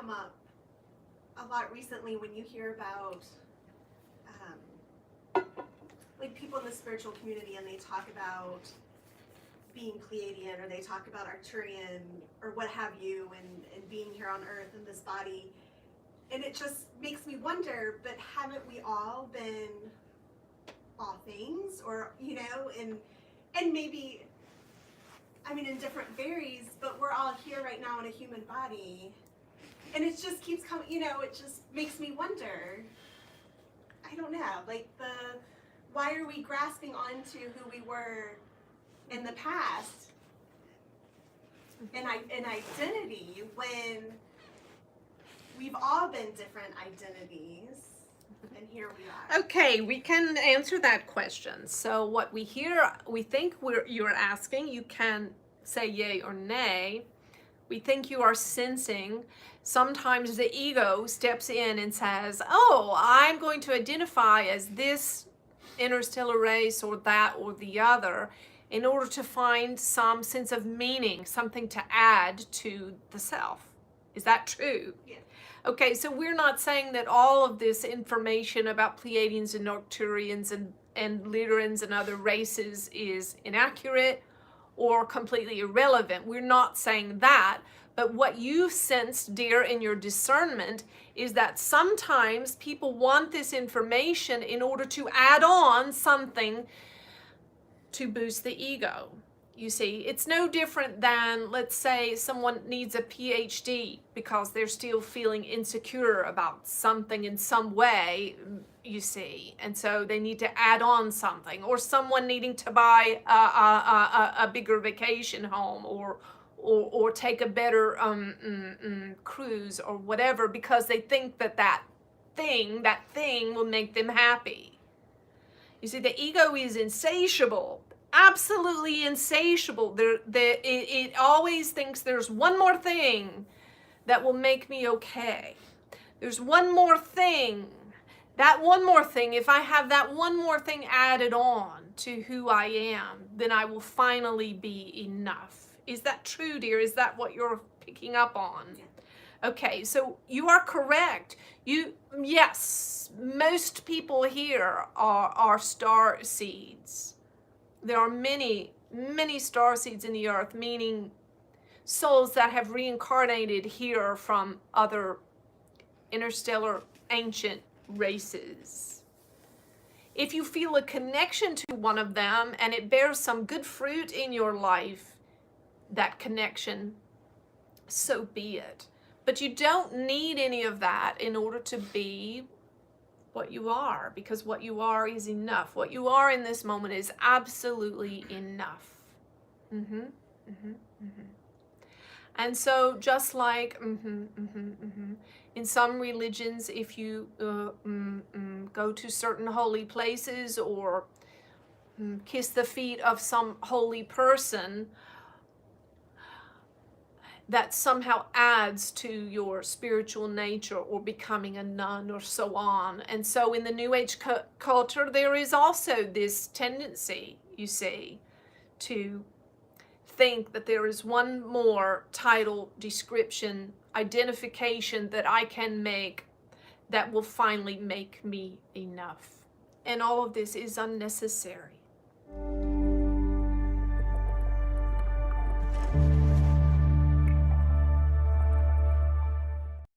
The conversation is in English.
come up a lot recently when you hear about like people in the spiritual community, and they talk about being Pleiadian, or they talk about Arcturian, or what have you, and being here on Earth in this body. And it just makes me wonder, but haven't we all been all things? Or, you know, and maybe, I mean, in different varies, but we're all here right now in a human body. And it just keeps coming, you know, it just makes me wonder. I don't know, like why are we grasping onto who we were in the past and identity when we've all been different identities, and here we are. Okay, we can answer that question. So what we think you're asking, you can say yay or nay. We think you are sensing sometimes the ego steps in and says, oh, I'm going to identify as this interstellar race or that or the other, in order to find some sense of meaning, something to add to the self. Is that true? Yeah. Okay, so we're not saying that all of this information about Pleiadians and Arcturians and Lydirans and other races is inaccurate or completely irrelevant. We're not saying that. But what you've sensed, dear, in your discernment is that sometimes people want this information in order to add on something to boost the ego. You see, it's no different than, let's say, someone needs a PhD because they're still feeling insecure about something in some way, you see, and so they need to add on something, or someone needing to buy a bigger vacation home, or take a better cruise or whatever, because they think that thing will make them happy. You see, the ego is insatiable, absolutely insatiable. It always thinks there's one more thing that will make me okay. There's one more thing. That one more thing, if I have that one more thing added on to who I am, then I will finally be enough. Is that true, dear? Is that what you're picking up on? Yeah. Okay, so you are correct. Yes, most people here are star seeds. There are many, many star seeds in the earth, meaning souls that have reincarnated here from other interstellar ancient races. If you feel a connection to one of them and it bears some good fruit in your life, that connection, so be it. But you don't need any of that in order to be what you are, because what you are is enough. What you are in this moment is absolutely enough. And so just like in some religions, if you go to certain holy places or kiss the feet of some holy person, that somehow adds to your spiritual nature, or becoming a nun, or so on. And so in the New Age culture, there is also this tendency, you see, to think that there is one more title, description, identification that I can make that will finally make me enough. And all of this is unnecessary.